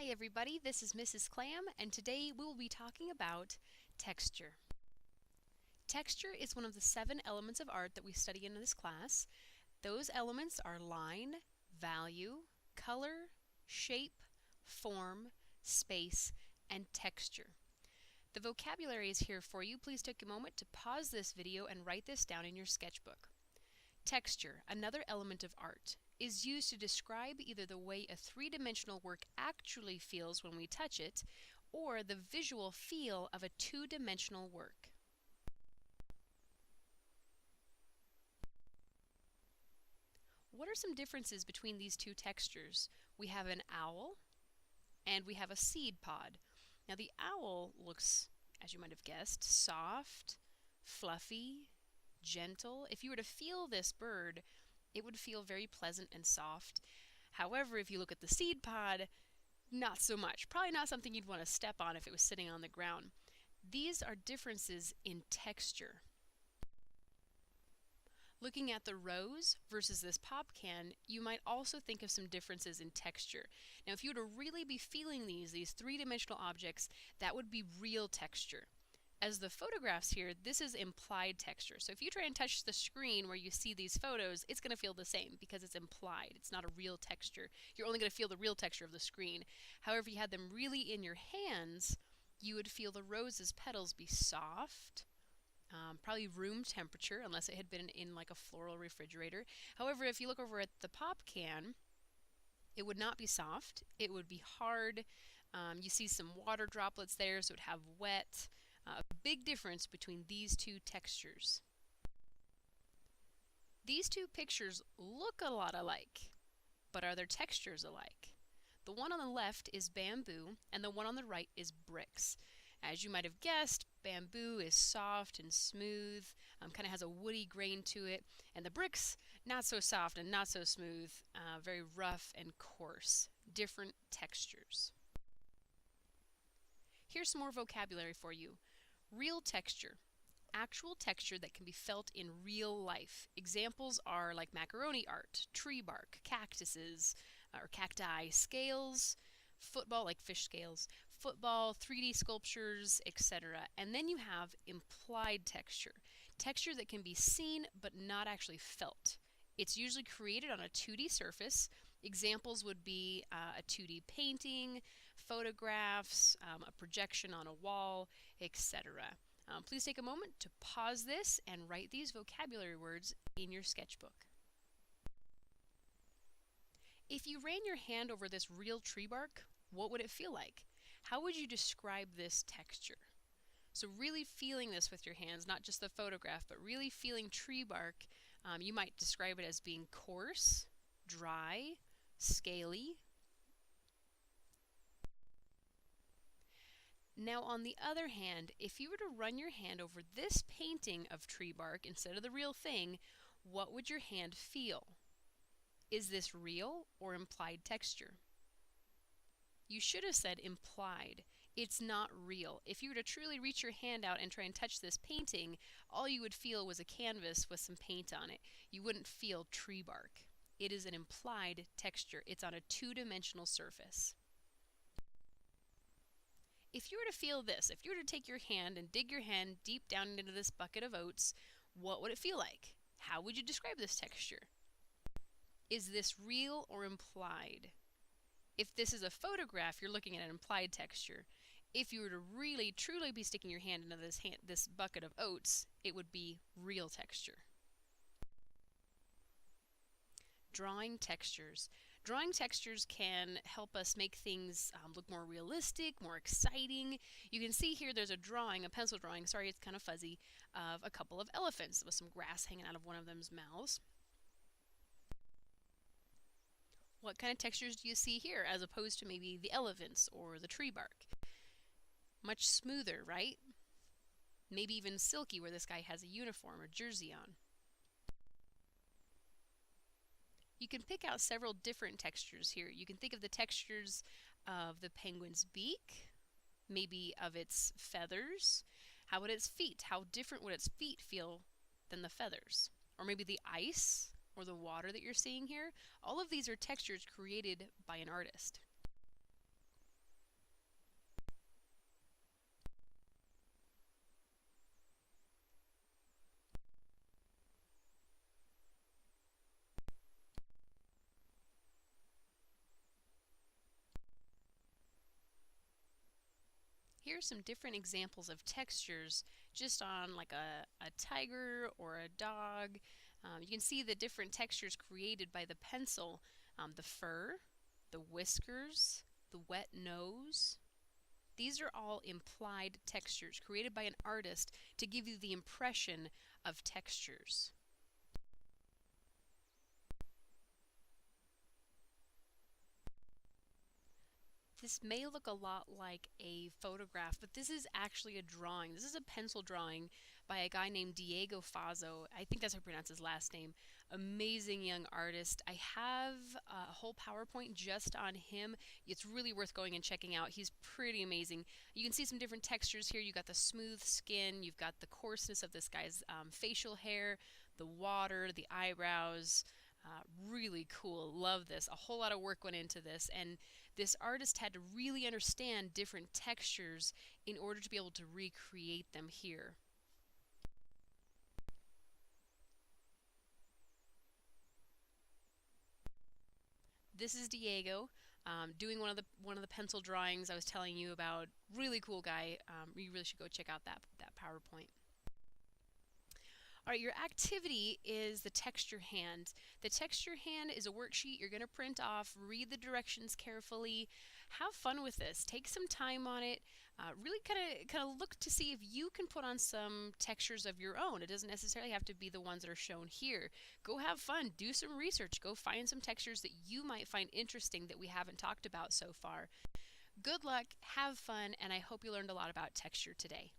Hi everybody, this is Mrs. Klamm, and today we will be talking about texture. Texture is one of the 7 elements of art that we study in this class. Those elements are line, value, color, shape, form, space, and texture. The vocabulary is here for you. Please take a moment to pause this video and write this down in your sketchbook. Texture, another element of art, is used to describe either the way a three-dimensional work actually feels when we touch it, or the visual feel of a two-dimensional work. What are some differences between these two textures? We have an owl and we have a seed pod. Now the owl looks, as you might have guessed, soft, fluffy, gentle. If you were to feel this bird, it would feel very pleasant and soft. However, if you look at the seed pod, not so much. Probably not something you'd want to step on if it was sitting on the ground. These are differences in texture. Looking at the rose versus this pop can, you might also think of some differences in texture. Now, if you were to really be feeling these three-dimensional objects, that would be real texture. As the photographs here, this is implied texture. So if you try and touch the screen where you see these photos, it's going to feel the same because it's implied. It's not a real texture. You're only going to feel the real texture of the screen. However, if you had them really in your hands, you would feel the rose's petals be soft, probably room temperature, unless it had been in like a floral refrigerator. However, if you look over at the pop can, it would not be soft. It would be hard. You see some water droplets there, so it would have wet. A big difference between these two textures. These two pictures look a lot alike, but are their textures alike? The one on the left is bamboo, and the one on the right is bricks. As you might have guessed, bamboo is soft and smooth, kind of has a woody grain to it, and the bricks, not so soft and not so smooth, very rough and coarse. Different textures. Here's some more vocabulary for you. Real texture. Actual texture that can be felt in real life. Examples are like macaroni art, tree bark, cactuses, or cacti, scales, football, like fish scales, football, 3D sculptures, etc. And then you have implied texture. Texture that can be seen but not actually felt. It's usually created on a 2D surface. Examples would be a 2D painting, photographs, a projection on a wall, etc. Please take a moment to pause this and write these vocabulary words in your sketchbook. If you ran your hand over this real tree bark, what would it feel like? How would you describe this texture? So really feeling this with your hands, not just the photograph, but really feeling tree bark, you might describe it as being coarse, dry, scaly. Now on the other hand, if you were to run your hand over this painting of tree bark instead of the real thing, what would your hand feel? Is this real or implied texture? You should have said implied. It's not real. If you were to truly reach your hand out and try and touch this painting, all you would feel was a canvas with some paint on it. You wouldn't feel tree bark. It is an implied texture. It's on a two-dimensional surface. If you were to feel this, if you were to take your hand and dig your hand deep down into this bucket of oats, what would it feel like? How would you describe this texture? Is this real or implied? If this is a photograph, you're looking at an implied texture. If you were to really, truly be sticking your hand into this bucket of oats, it would be real texture. Drawing textures. Drawing textures can help us make things look more realistic, more exciting. You can see here there's a drawing, a pencil drawing, sorry it's kind of fuzzy, of a couple of elephants with some grass hanging out of one of them's mouths. What kind of textures do you see here as opposed to maybe the elephants or the tree bark? Much smoother, right? Maybe even silky where this guy has a uniform or jersey on. You can pick out several different textures here. You can think of the textures of the penguin's beak, maybe of its feathers. How would its feet? How different would its feet feel than the feathers? Or maybe the ice or the water that you're seeing here. All of these are textures created by an artist. Here's some different examples of textures just on like a tiger or a dog. You can see the different textures created by the pencil. The fur, the whiskers, the wet nose. These are all implied textures created by an artist to give you the impression of textures. This may look a lot like a photograph, but this is actually a drawing. This is a pencil drawing by a guy named Diego Fazo. I think that's how I pronounce his last name. Amazing young artist. I have a whole PowerPoint just on him. It's really worth going and checking out. He's pretty amazing. You can see some different textures here. You've got the smooth skin, you've got the coarseness of this guy's facial hair, the water, the eyebrows. Really cool. Love this. A whole lot of work went into this, and this artist had to really understand different textures in order to be able to recreate them here. This is Diego doing one of the pencil drawings I was telling you about. Really cool guy. You really should go check out that PowerPoint. All right, your activity is the texture hand. The texture hand is a worksheet you're going to print off, read the directions carefully, have fun with this, take some time on it, really kind of look to see if you can put on some textures of your own. It doesn't necessarily have to be the ones that are shown here. Go have fun, do some research, go find some textures that you might find interesting that we haven't talked about so far. Good luck, have fun, and I hope you learned a lot about texture today.